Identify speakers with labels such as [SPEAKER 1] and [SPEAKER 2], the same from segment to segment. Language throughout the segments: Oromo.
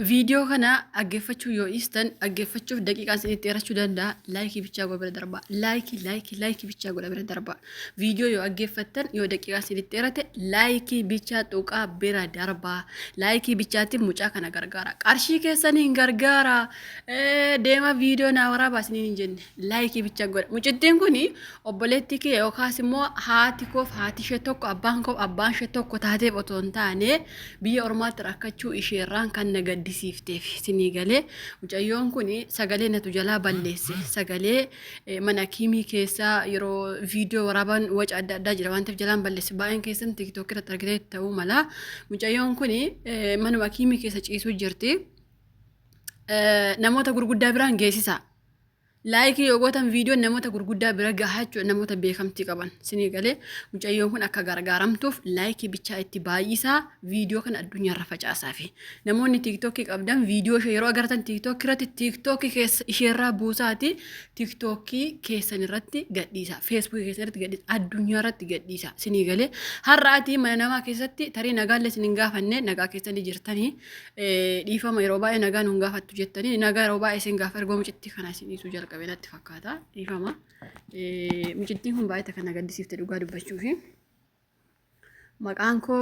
[SPEAKER 1] Viidiyoo kana dhaggeeffachuu yoo dhiistan dhaggeeffachuuf daqiiqaan isinitti dheerachuu danda'a. Laayikii bichaa godha bira darba. Laayikii bichaa godha bira darba. Viidiyoo yoo dhaggeeffattan yoo daqiiqaan isinitti dheerate laayikii bichaa tuqaa bira darba. Laayikii bichaatiin mucaa kana gargaara. Qarshii keessaniin gargaara. Deema viidiyoo naa waraabaa isiniin hin jenne. Laayikii bichaa godha. Mucittiin kuni obboleettii kee yookaas immoo haati koof haati ishee tokko abbaan koof abbaan ishee tokko taateef otoo hin taane biyya ormaatti rakkachuu isheerraan kan nagadisiifteef sinii galee mucayyoon kun sagalee natu jalaa balleesse sagalee mana kiimii keessaa yeroo viidiyoo waraaban waca adda addaa jira waan ta'eef jalaan balleesse baay'een keessan tiktook irratti argitee ta'uu mala mucayyoon kun manuma kiimii keessa ciisuu jirti namoota gurguddaa biraan geessisa. Laayikii yoo gootan viidiyoon namoota gurguddaa bira gahaa jechuudha namoota beekamtii qaban sinii galee mucayyoon kun akka gargaaramtuuf laayikii bichaa itti baay'isaa viidiyoo kana addunyaarra facaasaa fi namoonni tiiktookii qabdan viidiyoo ishee yeroo agartan tiiktookii irratti tiiktookii keessa isheerraa buusaati tiiktookii keessan irratti gadhiisa feesbuukii keessan irratti gadhiisa addunyaa irratti gadhiisa sinii galee har'aatii mana namaa keessatti tarii nagaallee isin hin gaafanne nagaa keessanii jirtanii dhiifama yeroo baay'ee nagaa nu hin gaafattu jettanii nagaa yeroo baay'ee isin gaafa ergoo mucittii kana isin dhiisuu jalqaba. Qabeelatti fakkaata dhiifama mucittiin kun baay'ee kan gaddisiifte dhugaa dubbachuufi maqaan koo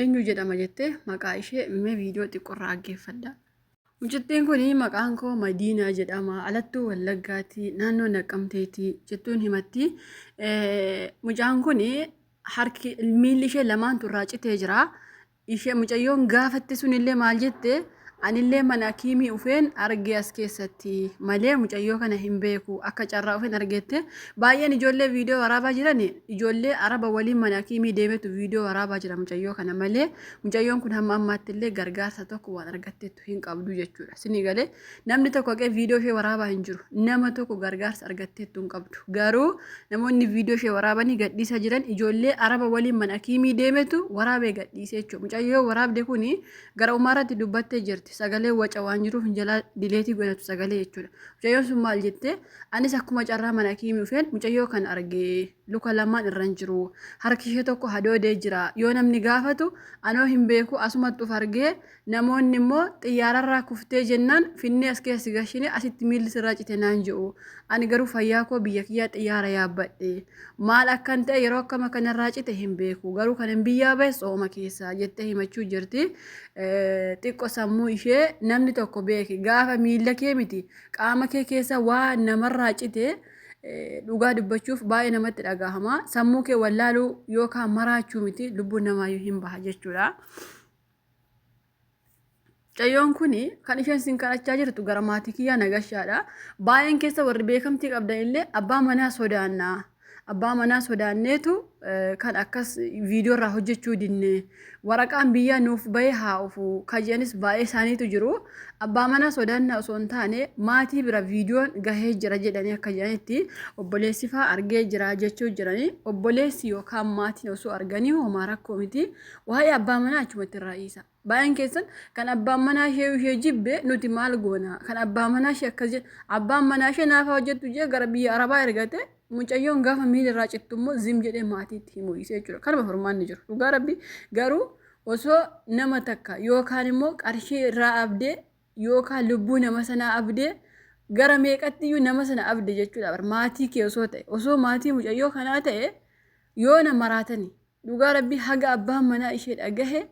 [SPEAKER 1] eenyu jedhama jettee maqaa ishee mee viidiyoo xiqqoorraa dhaggeeffadha. Mucittiin kun maqaan koo Madiinaa jedhama alattuu Wallaggaatti naannoo Naqqamteetti jettuun himatti mucaan kun harki miilli ishee lamaan turraa citee jira ishee mucayyoon gaafatte sunillee maal jette anillee mana kiimii ufeen argee as keessatti malee mucayyoo kana hin beeku akka carraa ufeen argeette baay'een ijoollee viidiyoo waraabaa jiran ijoollee araba waliin mana kiimii deemetu viidiyoo waraabaa jira mucayyoo kana malee mucayyoon kun hamma ammaatti illee gargaarsa tokko waan argatteettu hin qabdu jechuudha sinii galee namni tokko haqee viidiyoo ishee waraabaa hin jiru nama tokko gargaarsa argatteettu hin qabdu garuu namoonni viidiyoo ishee waraabanii gadhiisaa jiran ijoollee araba waliin mana kiimii deemetu waraabee gadhiisee jechuudha mucayyoo waraabde kun gara umaarratti dubbattee jirti. Sagalee waca waan jiruuf jala dileetii godhatu sagalee jechuudha. Mucayyoon sun maal jette anis akkuma carraa mana kiimii ufeen mucayyoo kan argee luka lamaan irra hin jiru harki ishee tokko hadoodee jira yoo namni gaafatu anoo hin beeku asumatti uf argee namoonni immoo xiyyaararraa kuftee jennaan finnee as keessa gashine asitti miilli sirraa cite naan jedhu ani garuu fayyaa koo biyya kiyyaa xiyyaara yaabbadhe maal akkan ta'e yeroo akkama kanarraa cite hin beeku garuu kan hin biyyaa bahe sooma keessaa jettee himachuu jirti xiqqoo sammuu ishee namni tokko beeki gaafa miilla kee miti qaama kee keessa waa namarraa cite dhugaa dubbachuuf baay'ee namatti dhagahama sammuu kee wallaaluu yookaan maraachuu miti lubbuun namaayyuu hin baha jechuudha. Mucayyoon kun kan isheen sin kadhachaa jirtu gara maatii kiyyaa nagashaadha. Baay'een keessa warri beekamtii qabdan illee abbaa manaa sodaannaa. Abbaa manaa sodaanneetu kan akkas viidiyoo irraa hojjechuu dinne waraqaan biyyaa nuuf bahee haa ufu kajiyanis baay'ee isaaniitu jiru abbaa manaa sodaannaa osoo hin taane maatii bira viidiyoon gahee jira jedhanii akka jedhanitti obboleessi fa'aa argee jira jechuu jiranii obboleessi yookaan maatiin osoo arganii homaa rakkoo miti waa'ee abbaa manaa achumatti irraa dhiisa. Baay'een keessan kan abbaan manaa ishee jibbe nuti maal goona kan abbaa manaa ishee akkas jedhe abbaan manaa ishee naafa hojjettu jee gara biyya arabaa ergate mucayyoon gaafa miila irraa cittu immoo zim jedhee maatiitti himuu dhiisee jechuudha. Kanuma furmaanni jiru. Dhugaa rabbi garuu osoo nama takka yookaan immoo qarshii irraa abdee yookaan lubbuu nama sanaa abdee gara meeqatti iyyuu nama sana abde jechuudha. Maatii kee osoo ta'e osoo maatii mucayyoo kanaa ta'e yoo nama maraatani dhugaa rabbi haga abbaan manaa ishee dhagahe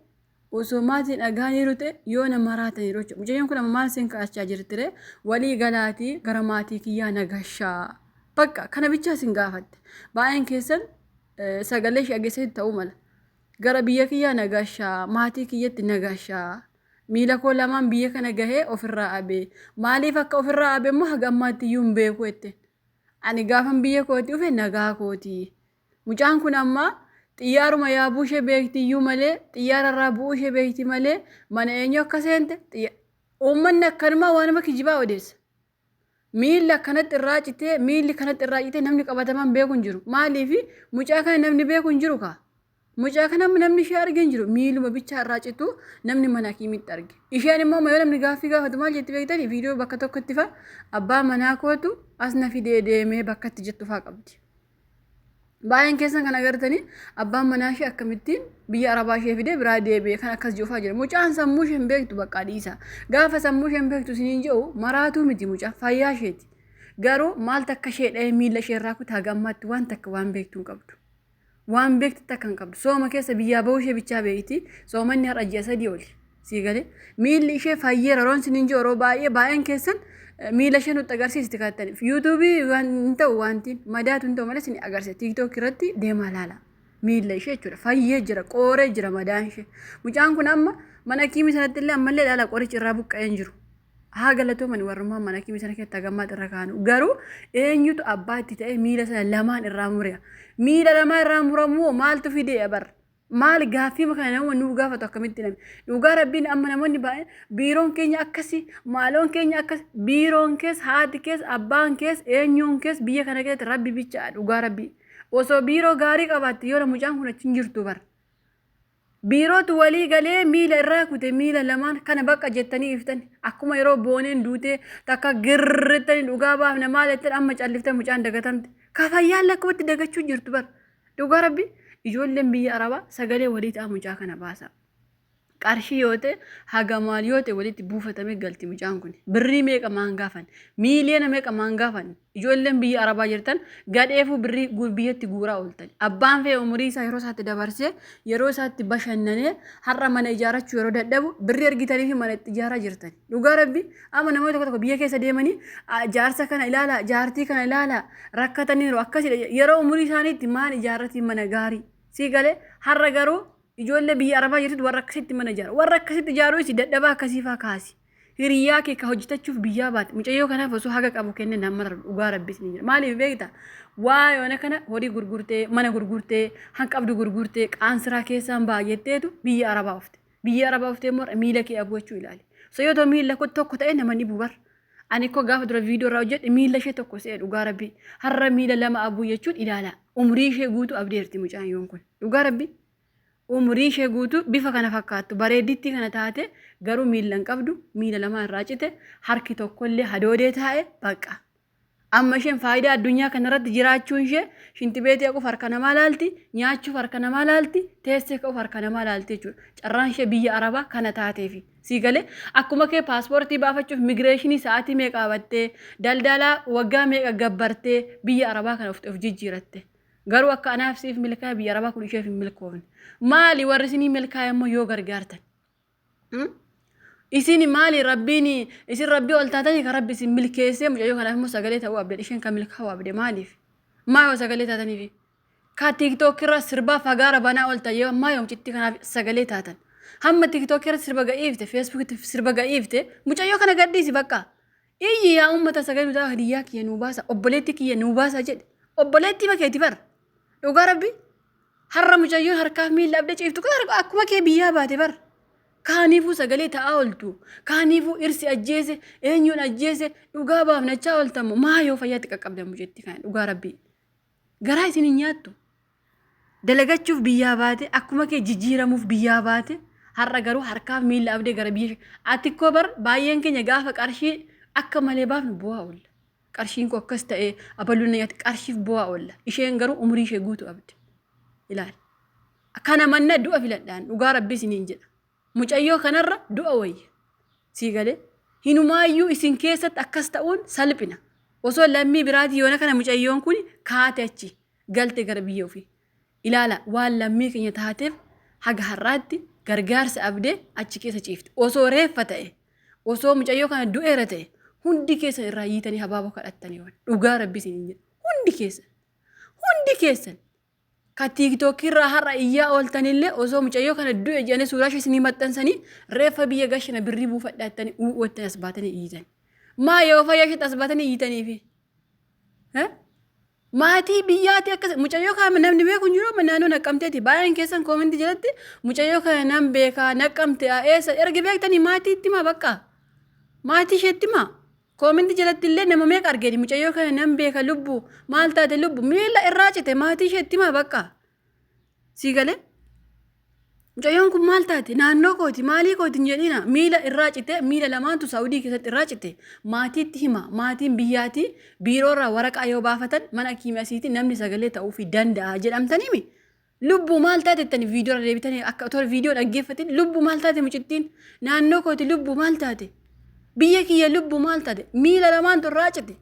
[SPEAKER 1] osoo maatiin dhagaaniiru ta'e yoo nama maraatani jechuudha. Mucayyoon kun maal isin kaa'achaa jirtire walii galaatii gara maatii kiyyaa nagashaa. Bakka kana bichaa isin gaafatte baay'een keessan sagalee ishee dhageessatti ta'uu mala gara biyya kiyyaa nagashaa maatii kiyyatti nagashaa miila koo lamaan biyya kana gahee ofirraa abee maaliif akka ofirraa abee immoo haga ammaatti iyyuu hin beeku jette ani gaafan biyya kooti dhufe nagaa kooti mucaan kun amma xiyyaaruma yaabuu ishee beekti iyyuu malee xiyyaararraa bu'uu ishee beekti malee mana eenyu akka seente uummanni akkanumaa waan nama kijibaa odeessa. Miila kanatti irraa citee miilli kanatti irraa citee namni qabatamaan beeku hin jiru maaliif mucaa kana namni beeku hin jiru kaa mucaa kana namni ishee arge hin jiru miiluma bichaa irraa citu namni mana kiimitti arge isheen immoo yoo namni gaaffii gaafatu maal jetti beektanii viidiyoo bakka tokkotti fa'a abbaa manaa kootu as na fidee deemee bakka itti jettu fa'a qabdi Baay'een keessan kan agartanii abbaan manaa ishee akkamittiin biyya arabaa ishee fidee biraa deebi'e kan akkas joofaa jira. Mucaan sammuu ishee hin beektu bakka dhiisa. Gaafa sammuu ishee hin beektu isiniin jedhu maraatuu miti mucaa fayyaa isheeti. Garuu maal takka ishee dha'ee miila ishee irraa kutaa gammaatti waan takka waan beektu hin qabdu. Waan beektu takka hin qabdu. Sooma keessa biyyaa bahuu ishee bichaa beekti. Soomanni har'a ji'a sadii oli. Sii galee miilli ishee fayyeera roon isiniin jedhu yeroo baay'een keessan miila ishee nutti agarsiisti kattaniif yuutuubii waan ta'u wantiin madaatu hin ta'u malee isin agarsiisa tiiktook irratti deemaa laala miila ishee jechuudha fayyee jira qooree jira madaan ishee mucaan kun amma mana kiimii sanatti illee ammallee dhaala qorichi irraa buqqa'ee hin jiru haa galatooman warrummaa mana kiimii sana keessatti hagammaat irra kaanu garuu eenyutu abbaa itti ta'e miila sana lamaan irraa muri'a miila lamaa irraa muramuu maaltu fidee abarra maal gaaffii kana nama nu gaafatu akkamitti namni dhugaa rabbiin amma namoonni baay'een biiroon keenya akkasi maaloon keenya akkas biiroon kees haati kees abbaan kees eenyuun kees biyya kana keessatti rabbi bicha dhugaa rabbii osoo biiroo gaarii qabaatti yoo mucaan kun achi hin jirtu bar biirootu walii galee miila irraa kute miila lamaan kana bakka jettanii iftan akkuma yeroo booneen duutee takka girrittanii dhugaa baafna maal jettan amma calliftan mucaan dagatamte kafayyaan lakkumatti dagachuu jirtu bar dhugaa rabbii ijoolleen biyya arabaa sagalee walii ta'a mucaa kana baasa. Qarshii yoo ta'e haga maal yoo ta'e walitti buufatamee galti mucaan kun. Birrii meeqa maan gaafan? Miiliyoona meeqa maan gaafan? Ijoolleen biyya arabaa jirtan gadheefuu birrii biyyatti guuraa ooltan. Abbaan fee umurii isaa yeroo isaatti dabarsee yeroo isaatti bashannanee har'a mana ijaarrachuu yeroo dadhabu birrii argitanii fi mana itti ijaaraa jirtan. Dhugaa rabbi amma namoota tokko tokko biyya keessa deemanii jaarsa kana ilaala jaartii kana ilaala rakkatanii akkasii yeroo umurii isaaniitti maan ijaarratii mana gaarii. Sii galee har'a garuu ijoollee biyya arabaa jirtu warra akkasitti mana ijaaru warra akkasitti ijaaruu isi dadhabaa akkasiifaa kaasi hiriyaa kee ka hojjetachuuf biyyaa baate mucayyoo kanaaf osoo haga qabu kenne nama dhugaa rabbisni jira maaliif beekta waa yoona kana horii gurgurtee mana gurgurtee hanqabdu gurgurtee qaansiraa keessaan baay'etteetu biyya arabaa ufte immoo miila kee abu'achuu ilaali so yoo ta'u miila tokko ta'e nama ni bubar ani ko gaafa dura viidiyoo irraa hojjedhe miila ishee tokko se'e dhugaa rabbii har'a miila lama abuu jechuun ilaala umrii ishee guutuu abdeerti mucayyoon kun dhugaa rabbii umrii ishee guutuu bifa kana fakkaattu bareedditti kana taate garuu miila hin qabdu miila lama irraa cite harki tokkollee hadoodee taa'e baqa amma isheen faayidaa addunyaa kanarratti jiraachuun ishee shintibeetee quuf harka namaa laalti nyaachuuf harka namaa laalti teessee quuf harka namaa laalti jechuudha carraan ishee biyya arabaa kana taateefi sii galee akkuma kee paaspoortii baafachuuf migireeshinii sa'aatii meeqa qabattee daldalaa waggaa meeqa gabbartee biyya arabaa kana of jijjiiratte garuu akka anaaf siif milkaa'e biyya arabaa kun isheef hin milkoofne maali warri isinii milkaa'e immoo yoo gargaartan isini maali rabbiin isin rabbii ol taatanii kan rabbi isin milkeessee mucayyoo kanaaf immoo sagalee ta'uu abdee isheen kan milkaa'uu abdee maaliif maa yoo sagalee taataniif ka tiiktook irra sirbaa fagaara banaa ol ta'ee maa yoo mucitti kanaaf sagalee taatan hamma tiiktook irra sirba ga'iifte feesbuukitti sirba ga'iifte mucayyoo kana gadhiisi bakka iyyi yaa uummata sagalee nutaa hadiyyaa kiyya nuu baasa obboleetti kiyya nuu baasa jedhe obboleetti makeeti bara dhugaa rabbi har'a mucayyoon harkaaf miila abdee ciiftu kun akkuma kee biyyaa baate bara kaaniifuu sagalee ta'aa ooltu kaaniifuu irsi ajjeese eenyuun ajjeese dhugaa baafnachaa ooltamu maa yoo fayyaatti qaqqabdan mucetti kan dhugaa rabbii garaa isin hin nyaattu dalagachuuf biyyaa baate akkuma kee jijjiiramuuf biyyaa baate har'a garuu harkaaf miila abdee gara biyya ati koo bar baay'een keenya gaafa qarshii akka malee baafnu bu'aa oolla qarshiin koo akkas ta'ee abaluun nyaatti qarshiif bu'aa oolla isheen garuu umurii ishee guutuu abde ilaali kana manna du'a filadhaan dhugaa rabbii isiniin jedha mucayyoo kanarra du'a wayya sii galee hinumaayyuu isin keessatti akkas ta'uun salphina osoo lammii biraatii yoona kana mucayyoon kun kaate achi galte gara biyya ofii ilaala waan lammii keenya taateef haga har'aatti gargaarsa abdee achi keessa ciifte osoo reeffa ta'e osoo mucayyoo kana du'eera ta'e hundi keessan irraa yiitanii habaaboo kadhattanii dhugaa rabbii isiniin jedha hundi keessan ka tiiktook irraa har'a iyyaa ooltanillee osoo mucayyoo kana du'e jedhanii suuraa ishee isinii maxxansanii reeffa biyya gashina birrii buufadhaattanii uwwattanii as baatanii iyyitan maa yoo fayyaa isheetti as baatanii iyyitaniifi maatii biyyaati akkas mucayyoo kana namni beeku hin jiru naannoo naqqamteeti baay'een keessan koomentii jalatti mucayyoo kana nam beekaa naqqamte eessa erga beektanii maatiitti maa bakka maatii isheetti maa koomentii jalatti illee nama meeqa argeeti mucayyoo kana nam beeka lubbu maal taate lubbu miila irraa cite maatii isheetti maa bakka sii galee Mucayyoon kun maal taate naannoo kooti maalii kooti hin jedhina miila irraa cite miila lamaantu saawudii keessatti irraa cite maatiitti hima maatiin biyyaatii biiroorraa waraqaa yoo baafatan mana kiimasiitii namni sagalee ta'uufi danda'a jedhamtaniimi lubbuu maal taate tani viidiyoo deebitanii akka otoo viidiyoo dhaggeeffatin lubbuu maal taate mucittiin naannoo kooti lubbuu maal taate biyya kiyya lubbuu maal taate miila lamaantu irraa cite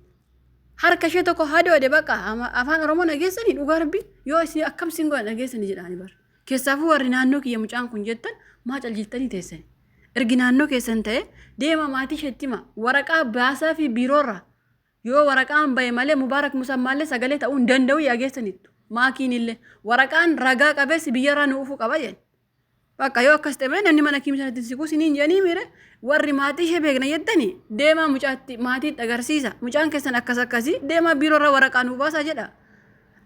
[SPEAKER 1] harka ishee tokko hadoode baqa afaan oromoo dhageessanii dhugaa rabbi yoo isin akkam singoon dhageessanii jedhanii bara. Keessaafuu warri naannoo kiyya mucaan kun jettan maa caljiltanii teessan ergi naannoo keessan ta'e deema maatii shettima waraqaa baasaa fi biiroorra yoo waraqaan bahe malee mubaarak musammaallee sagalee ta'uu hin danda'u yaageessanittu maakiin illee waraqaan ragaa qabeessi biyyarraa nuufuu qaba jedhan bakka yoo akkas ta'e namni mana kiimsatti siquu siniin jedhanii mire warri maatii ishee beekna jettanii deemaa mucaatti maatiitti agarsiisa mucaan keessan akkasii deemaa biiroorra waraqaa nuu baasaa jedha.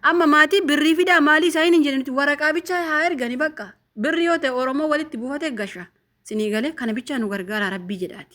[SPEAKER 1] Amma maatii birrii fidaa maalii isaa hin jedhanitti waraqaa bichaa haa ergani bakka birrii yoo ta'e oromoo walitti buufatee gasha sinii galee kana bichaa nu gargaara rabbii jedhaati.